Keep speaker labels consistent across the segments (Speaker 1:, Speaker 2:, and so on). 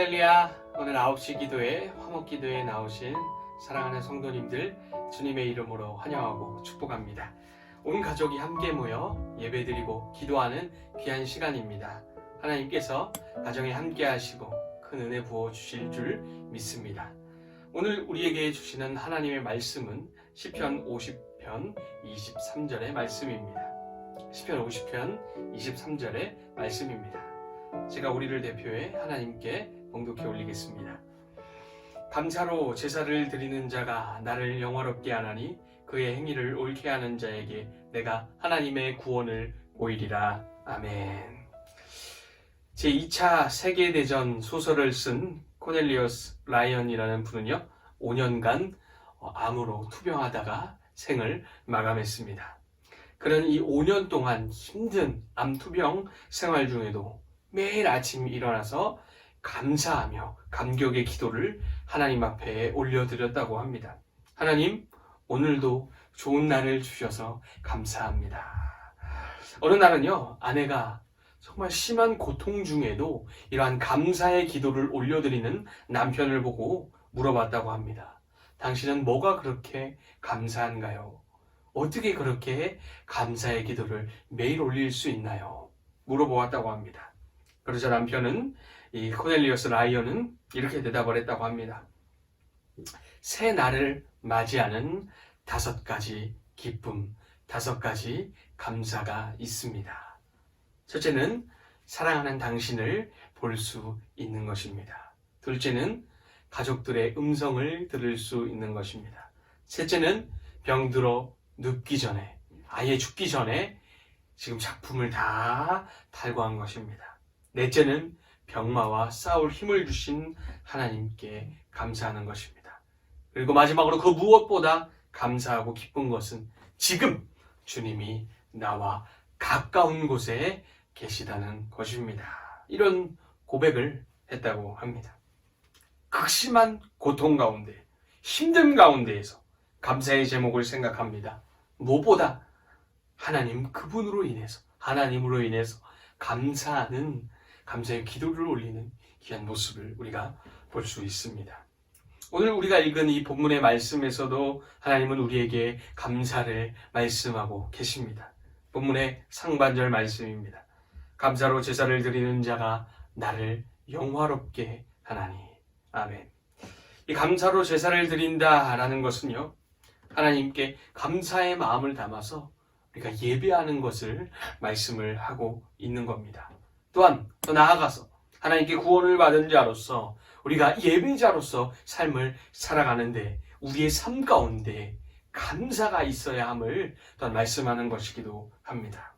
Speaker 1: 할렐루야. 오늘 9시 기도회 화목기도에 나오신 사랑하는 성도님들 주님의 이름으로 환영하고 축복합니다. 온 가족이 함께 모여 예배드리고 기도하는 귀한 시간입니다. 하나님께서 가정에 함께 하시고 큰 은혜 부어주실 줄 믿습니다. 오늘 우리에게 주시는 하나님의 말씀은 시편 50편 23절의 말씀입니다. 시편 50편 23절의 말씀입니다. 제가 우리를 대표해 하나님께 봉독해 올리겠습니다. 감사로 제사를 드리는 자가 나를 영화롭게 하나니 그의 행위를 옳게 하는 자에게 내가 하나님의 구원을 보이리라. 아멘. 제2차 세계대전 소설을 쓴 코넬리어스 라이언이라는 분은요, 5년간 암으로 투병하다가 생을 마감했습니다. 그는 이 5년 동안 힘든 암 투병 생활 중에도 매일 아침 일어나서 감사하며 감격의 기도를 하나님 앞에 올려드렸다고 합니다. 하나님, 오늘도 좋은 날을 주셔서 감사합니다. 어느 날은요, 아내가 정말 심한 고통 중에도 이러한 감사의 기도를 올려드리는 남편을 보고 물어봤다고 합니다. 당신은 뭐가 그렇게 감사한가요? 어떻게 그렇게 감사의 기도를 매일 올릴 수 있나요? 물어보았다고 합니다. 그러자 남편은, 이 코넬리어스 라이언은 이렇게 대답을 했다고 합니다. 새 날을 맞이하는 5가지 기쁨, 5가지 감사가 있습니다. 첫째는 사랑하는 당신을 볼 수 있는 것입니다. 둘째는 가족들의 음성을 들을 수 있는 것입니다. 셋째는 병들어 눕기 전에, 아예 죽기 전에 지금 작품을 다 탈거한 것입니다. 넷째는 병마와 싸울 힘을 주신 하나님께 감사하는 것입니다. 그리고 마지막으로 그 무엇보다 감사하고 기쁜 것은 지금 주님이 나와 가까운 곳에 계시다는 것입니다. 이런 고백을 했다고 합니다. 극심한 고통 가운데, 힘든 가운데에서 감사의 제목을 생각합니다. 무엇보다 하나님 그분으로 인해서, 하나님으로 인해서 감사하는, 감사의 기도를 올리는 귀한 모습을 우리가 볼 수 있습니다. 오늘 우리가 읽은 이 본문의 말씀에서도 하나님은 우리에게 감사를 말씀하고 계십니다. 본문의 상반절 말씀입니다. 감사로 제사를 드리는 자가 나를 영화롭게 하나니. 아멘. 이 감사로 제사를 드린다라는 것은요, 하나님께 감사의 마음을 담아서 우리가 예배하는 것을 말씀을 하고 있는 겁니다. 또한 더 나아가서 하나님께 구원을 받은 자로서 우리가 예배자로서 삶을 살아가는데 우리의 삶 가운데 감사가 있어야 함을 또한 말씀하는 것이기도 합니다.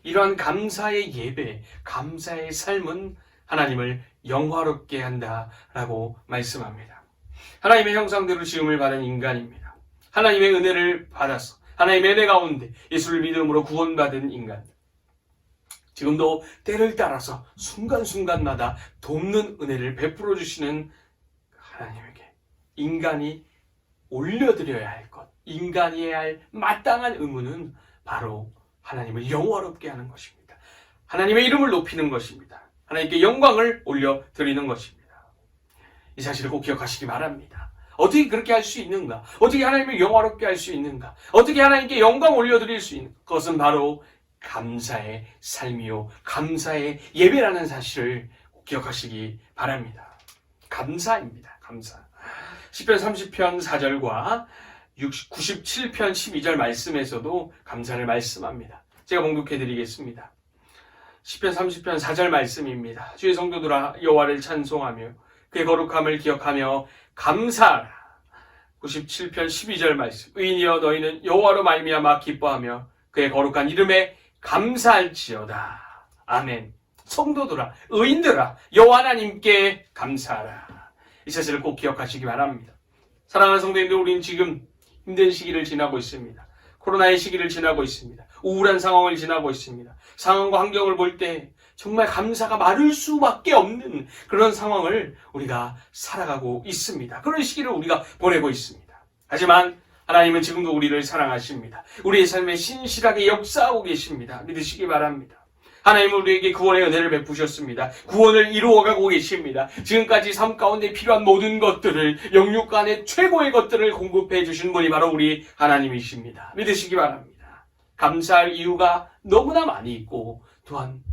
Speaker 1: 이러한 감사의 예배, 감사의 삶은 하나님을 영화롭게 한다라고 말씀합니다. 하나님의 형상대로 지음을 받은 인간입니다. 하나님의 은혜를 받아서 하나님의 은혜 가운데 예수를 믿음으로 구원받은 인간. 지금도 때를 따라서 순간순간마다 돕는 은혜를 베풀어 주시는 하나님에게 인간이 올려드려야 할 것, 인간이 해야 할 마땅한 의무는 바로 하나님을 영화롭게 하는 것입니다. 하나님의 이름을 높이는 것입니다. 하나님께 영광을 올려드리는 것입니다. 이 사실을 꼭 기억하시기 바랍니다. 어떻게 그렇게 할 수 있는가? 어떻게 하나님을 영화롭게 할 수 있는가? 어떻게 하나님께 영광 올려드릴 수 있는가? 그것은 바로 감사의 삶이요, 감사의 예배라는 사실을 꼭 기억하시기 바랍니다. 감사입니다. 감사. 시편 30편 4절과 97편 12절 말씀에서도 감사를 말씀합니다. 제가 봉독해 드리겠습니다. 시편 30편 4절 말씀입니다. 주의 성도들아 여호와를 찬송하며 그의 거룩함을 기억하며 감사하라. 97편 12절 말씀. 의인이여 너희는 여호와로 말미암아 기뻐하며 그의 거룩한 이름에 감사할지어다. 아멘. 성도들아, 의인들아, 여호와 하나님께 감사하라. 이 사실을 꼭 기억하시기 바랍니다. 사랑하는 성도님들, 우리는 지금 힘든 시기를 지나고 있습니다. 코로나의 시기를 지나고 있습니다. 우울한 상황을 지나고 있습니다. 상황과 환경을 볼 때 정말 감사가 마를 수밖에 없는 그런 상황을 우리가 살아가고 있습니다. 그런 시기를 우리가 보내고 있습니다. 하지만 하나님은 지금도 우리를 사랑하십니다. 우리의 삶에 신실하게 역사하고 계십니다. 믿으시기 바랍니다. 하나님은 우리에게 구원의 은혜를 베푸셨습니다. 구원을 이루어가고 계십니다. 지금까지 삶 가운데 필요한 모든 것들을, 영육 간의 최고의 것들을 공급해 주신 분이 바로 우리 하나님이십니다. 믿으시기 바랍니다. 감사할 이유가 너무나 많이 있고, 또한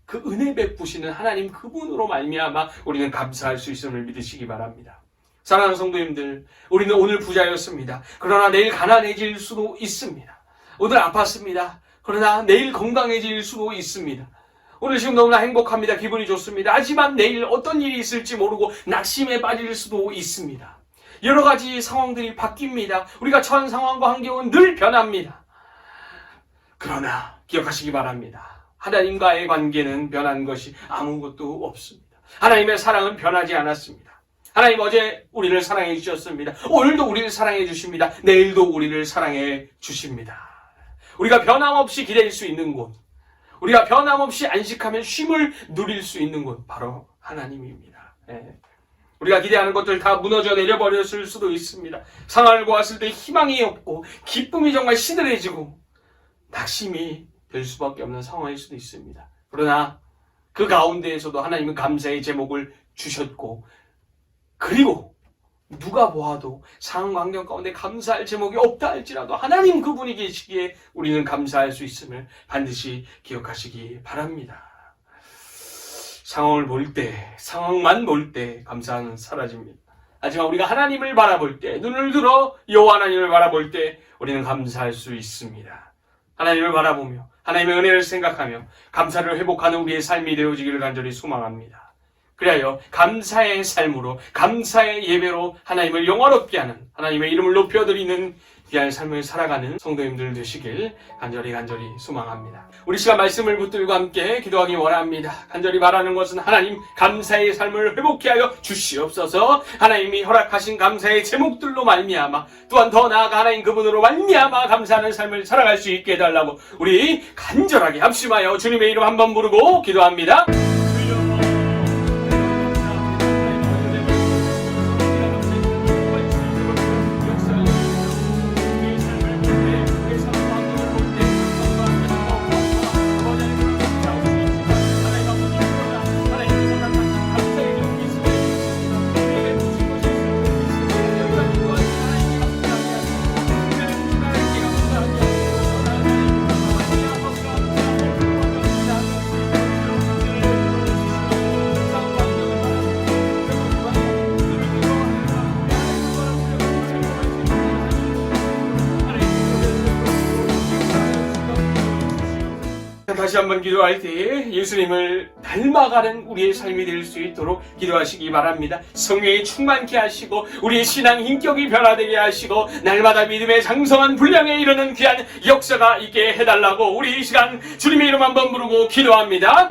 Speaker 1: 그 은혜 베푸시는 하나님 그분으로 말미암아 우리는 감사할 수 있음을 믿으시기 바랍니다. 사랑하는 성도님들, 우리는 오늘 부자였습니다. 그러나 내일 가난해질 수도 있습니다. 오늘 아팠습니다. 그러나 내일 건강해질 수도 있습니다. 오늘 지금 너무나 행복합니다. 기분이 좋습니다. 하지만 내일 어떤 일이 있을지 모르고 낙심에 빠질 수도 있습니다. 여러 가지 상황들이 바뀝니다. 우리가 처한 상황과 환경은 늘 변합니다. 그러나 기억하시기 바랍니다. 하나님과의 관계는 변한 것이 아무것도 없습니다. 하나님의 사랑은 변하지 않았습니다. 하나님 어제 우리를 사랑해 주셨습니다. 오늘도 우리를 사랑해 주십니다. 내일도 우리를 사랑해 주십니다. 우리가 변함없이 기댈 수 있는 곳, 우리가 변함없이 안식하며 쉼을 누릴 수 있는 곳, 바로 하나님입니다. 우리가 기대하는 것들 다 무너져 내려버렸을 수도 있습니다. 상황을 보았을 때 희망이 없고 기쁨이 정말 시들해지고 낙심이 될 수밖에 없는 상황일 수도 있습니다. 그러나 그 가운데에서도 하나님은 감사의 제목을 주셨고, 그리고 누가 보아도 상황 환경 가운데 감사할 제목이 없다 할지라도 하나님 그분이 계시기에 우리는 감사할 수 있음을 반드시 기억하시기 바랍니다. 상황을 볼 때, 상황만 볼 때 감사는 사라집니다. 하지만 우리가 하나님을 바라볼 때, 눈을 들어 여호와 하나님을 바라볼 때 우리는 감사할 수 있습니다. 하나님을 바라보며 하나님의 은혜를 생각하며 감사를 회복하는 우리의 삶이 되어지기를 간절히 소망합니다. 그리하여 감사의 삶으로, 감사의 예배로 하나님을 영화롭게 하는, 하나님의 이름을 높여드리는 귀한 삶을 살아가는 성도님들 되시길 간절히 소망합니다. 우리 시간 말씀을 붙들고 함께 기도하기 원합니다. 간절히 바라는 것은 하나님 감사의 삶을 회복케 하여 주시옵소서. 하나님이 허락하신 감사의 제목들로 말미암아, 또한 더 나아가 하나님 그분으로 말미암아 감사하는 삶을 살아갈 수 있게 해달라고 우리 간절하게 합심하여 주님의 이름 한번 부르고 기도합니다. 다시 한번 기도할 때 예수님을 닮아가는 우리의 삶이 될 수 있도록 기도하시기 바랍니다. 성령이 충만케 하시고 우리의 신앙 인격이 변화되게 하시고 날마다 믿음의 장성한 분량에 이르는 귀한 역사가 있게 해달라고 우리 이 시간 주님의 이름 한번 부르고 기도합니다.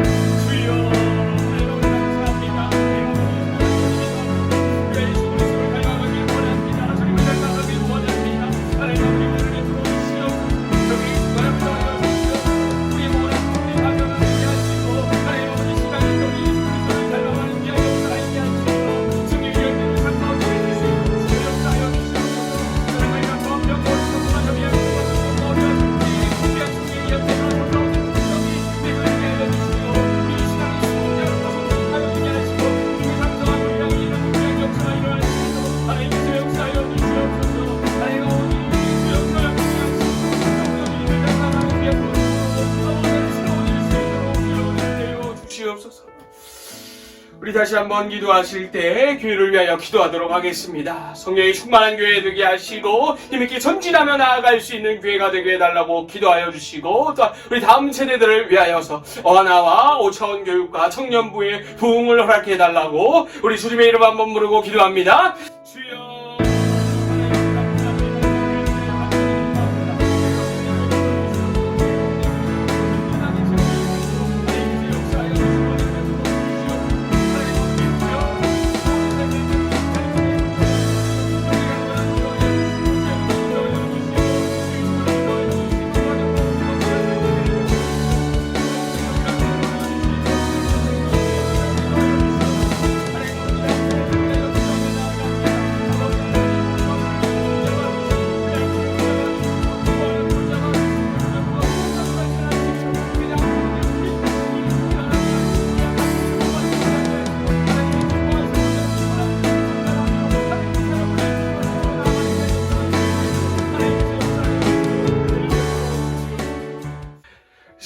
Speaker 1: 우리 다시 한번 기도하실 때 교회를 위하여 기도하도록 하겠습니다. 성령이 충만한 교회 되게 하시고 힘있게 전진하며 나아갈 수 있는 교회가 되게 해달라고 기도하여 주시고, 또 우리 다음 세대들을 위하여서 어하나와 5차원 교육과 청년부의 부흥을 허락해 달라고 우리 주님의 이름 한번 부르고 기도합니다. 주여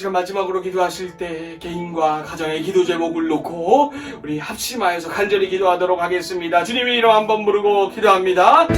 Speaker 1: 시간 마지막으로 기도하실 때 개인과 가정의 기도 제목을 놓고 우리 합심하여서 간절히 기도하도록 하겠습니다. 주님의 이름 한번 부르고 기도합니다.